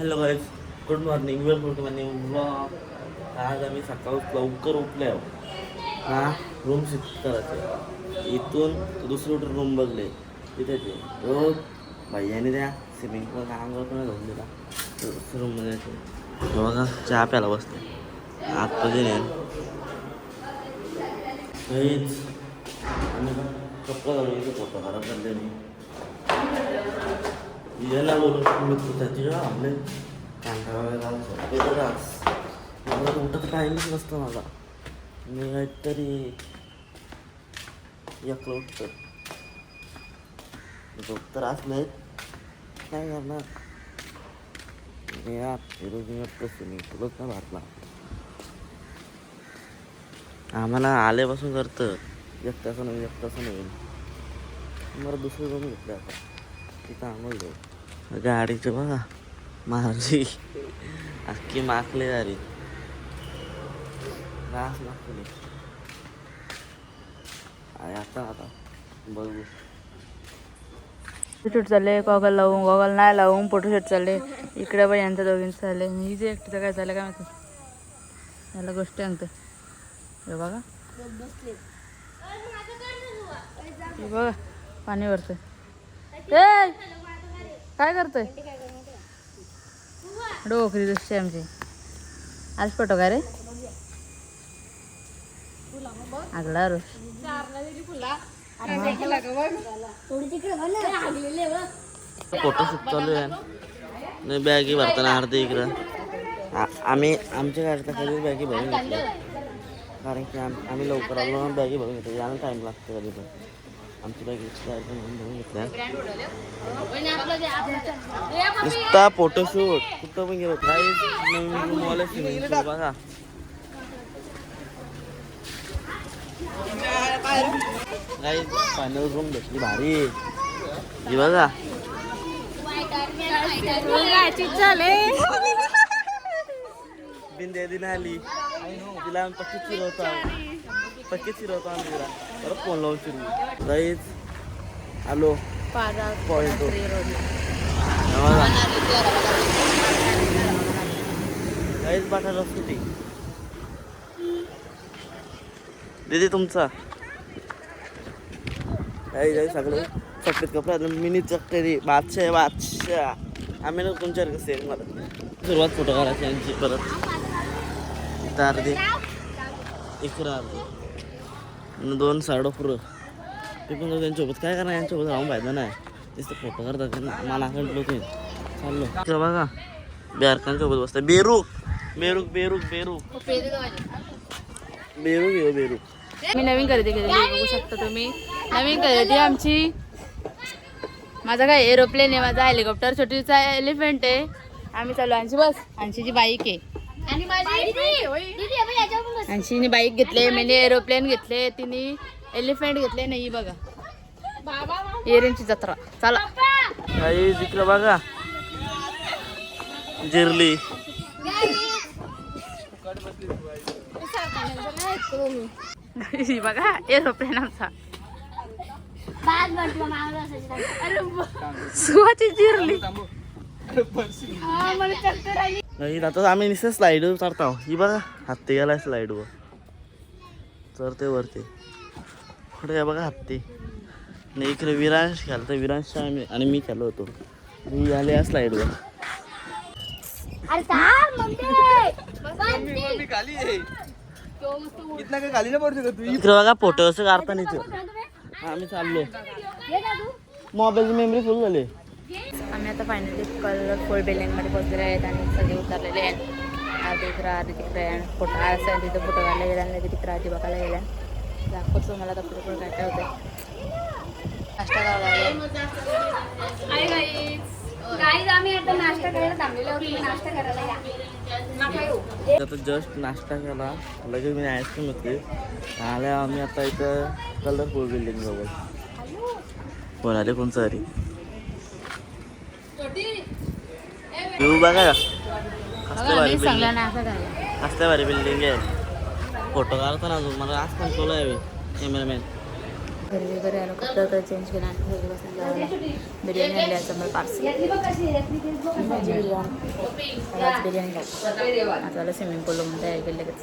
Hello guys, good morning. Welcome to my new vlog. आज आम्ही सकाळी लवकर उठले आहोत. रूम शिफ्ट करायचे. इथून दुसरी रूम बघले तिथे रोज भैयाने त्या स्विमिंग पूल अंगावर पण जाऊन दिला. दुसऱ्या रूममध्ये जायचे. बघा चहा प्यायला बसते आतमध्ये नाही. काहीच आम्ही कपडा घालून इथे फोटो काढत चालले नाही. याला बोलून तिला आपले कांदा वगैरे मला उठत टाईमच नसतं. मला मी काहीतरी एकलं उठतं. झोप तर असले काय करणार. रोज कसं मी तुलाच नाही भारला. आम्हाला आल्यापासून करतं एक तासानं होईल. मला दुसरी रूम घेतलं आता तिथं आम्हाला गाडीचं बघा माझी अख्खी माकले झाली. रास मागली आता बघू. फोटोशूट चालले. गॉगल नाही लावून फोटोशूट चालले. इकडे पण यांचं दोघींचं चालले. ही जे एकटीचं काय चाललं काय माहिती. याला गोष्टी सांगतो. हे बघा बघा पाणी भरतंय. काय करतोय डोकरी दुसरी आमची. आज फोटो काय रे आगला रोज फोटोशूट चालू आहे. नाही बॅगी भरताना अर्धे इकडं आम्ही आमच्या गाडीचा कधी बॅगी भरून घेतल्या. कारण की आम्ही लवकर आलो बॅगी भरून घेतो. यायला टाईम लागतो कधी पण. आमची बॅगी भरून घेतल्या. नुसता फोटोशूट कुठं पण गेलो. काही नवीन मॉल बघा. काही फायनल रूम भेटली भारी. ही बघा बिंदे दिन आली. तिला आम्ही पक्की चिरवतो आम्ही तिला. परत फोन लावून चिरवू. जाईच हॅलो पॉईंट काहीच बाटा रस्ती ती दीदी तुमचा काही सगळे सफेद कपडा मिनी चक्करी बादशाह आम्ही ना तुमच्यावर कसे मला सुरुवात फोटो काढायची यांची. परत इथं अर्धे इकडं अर्धे 2 साडो पुरं ते पण त्यांच्यासोबत काय करणार. यांच्यासोबत राहून पाहिजे नाही तेच फोटो करतात. मला कंटलो ते चाललो बघा. बेरकांसोबत बसतात. बेरूक मी नवीन खरेदी केलेली बघू शकता तुम्ही. नवीन खरेदी आमची. माझा काय एरोप्लेन आहे, माझा हेलिकॉप्टर, छोटीचा एलिफंट आहे. आम्ही चालू आणशी बस. आणशीची बाईक आहे. आणशीने बाईक घेतले. मी एरोप्लेन घेतले. तिने एलिफंट घेतले. नाही बघा एरनची जत्रा. चला काही जिकडं बघा जिरली. बघा एरोप्लेन आमचा. सुवाची जिरली. नाही आता आम्ही निश्चित स्लाईडवर चढतो. ही बघा हत्ती गेला स्लाईडवर चढते वरती. पुढे बघा हत्ती. नाही इकडे विरांश खेळतो. विरांश आणि मी खेळलो होतो. मी आले या स्लाईडवर. इकडे बघा फोटो असं काढता नाही. आम्ही चाललो. मोबाईलची मेमरी फुल झाली. आम्ही आता फायनली कलरफुल बिल्डिंगमध्ये पोहोचलेले आहेत आणि सगळे उतरलेले आहेत. आधी तिकडे फोटो असेल तिथे फोटो काढला गेला आणि तिकडे आधी बघायला गेल्या. दाखवतो मला आता पुढे काय काय होतं. नाश्ता आता जस्ट नाश्ता केला लगेच मी आईस्क्रीम होते आल्या. आम्ही आता इथं कलरफुल बिल्डिंग जवळ कोण आले कोणचं तरी बघा. असल्या भारी बिल्डिंग आहे. फोटो काढतो ना अजून मला आज पण तुला यावे कॅमेरामॅन. घरी वगैरे आलो कपडे चेंज केला आणि घरी बसून जेवायला बिर्याणी आणली आहे समोर पार्सल आज बिर्याणी खायची आता आलं स्विमिंग पूल म्हणून तयारी केली लगेच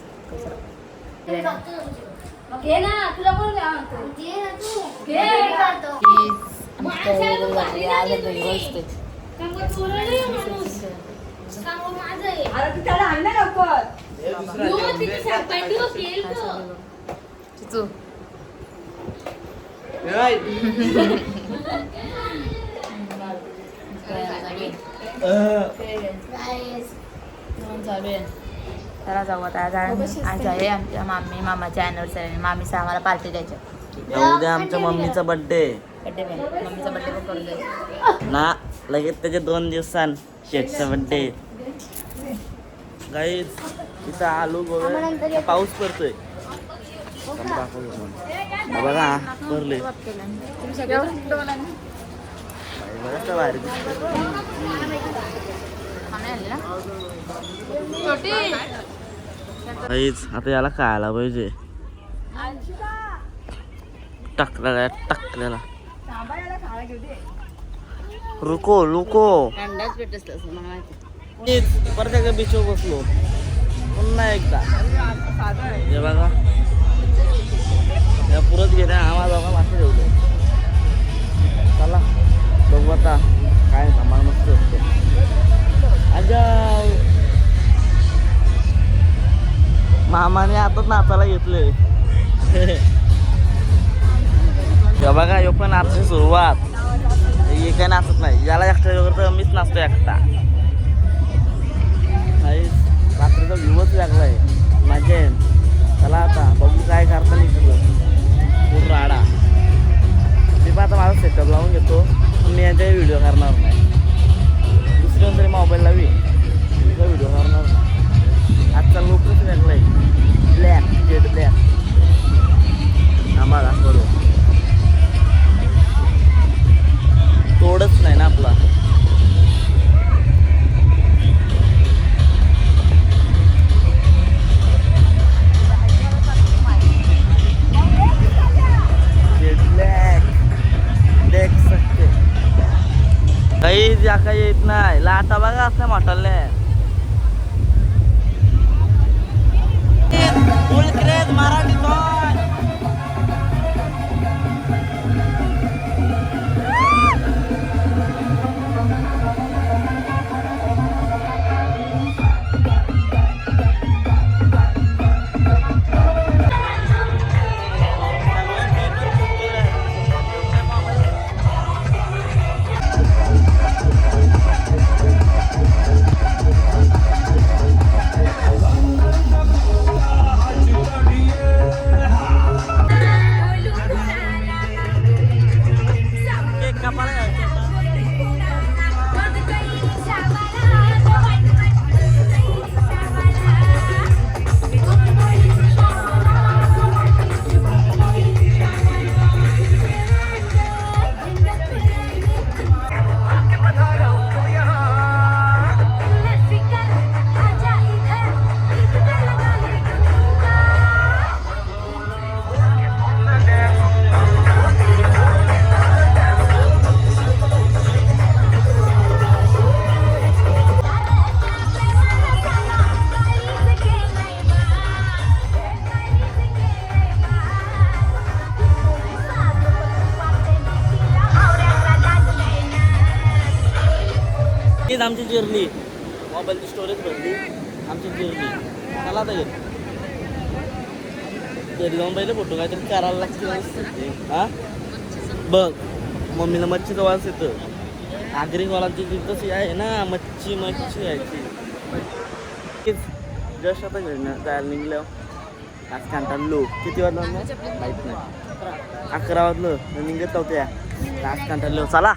चला जाऊ आता आज आहे आमच्या मामाच्या अॅनिव्हर्सरी मामीचा आम्हाला पार्टी द्यायच्या उद्या आमच्या मम्मीचा बर्थडे मम्मीचा बर्थडे पण करून द्यायचा ना लगेच त्याच्या 2 दिवसांनी शेटचा बर्थडे गाईज इथं आलू गोव्या पाऊस पडतोय बघा भरले बघा भारी गाईज आता याला खायला पाहिजे टाकलेला रुको अंदाज भेटत मला माहिती परत एकदा बीचवर बसलो पुन्हा एकदा हे बघा या पुरत गेल्या आम्हाला बघा मासे ठेवले चला बघू आता काय आम्हाला मस्त असते अजाव मामाने आताच नाचायला घेतले बघा यो पण नाचायची सुरुवात हे काय नाचत नाही याला एकटा वगैरे तर मीच नाचतो एकटा रात्रीचा व्ह्यूच लागला आहे मजा आहे चला आता बघू काय करता नाही तुझं पूर्ण राडा ते पण आता माझा सेटअप लावून घेतो पण मी यांच्या व्हिडिओ करणार नाही दुसरी तरी मोबाईल लावी तुझा व्हिडिओ करणार नाही आजचा लुकच वेगळा आहे ब्लॅक जेट ब्लॅक आम्हाला करू तोडच नाही ना आपला देख सकते काही जाका येत नाही लाटा बघा असल्या मोठाले फुल क्रेज मराठी आमची जर्नी मोबाईलची स्टोरेज भरली आमची जर्नी चला आता घरी जाऊन पहिले फोटो काहीतरी करायला लागते हा बघ मम्मीला मच्छीचा वास येतं आग्रिकवालांची जी तशी आहे ना मच्छी यायची जस्ट आता घरी जायला निघलं आज कंटाळलो किती वाजलं माहीत नाही 11 वाजलं निघत होत्या आज कंटाळलो चला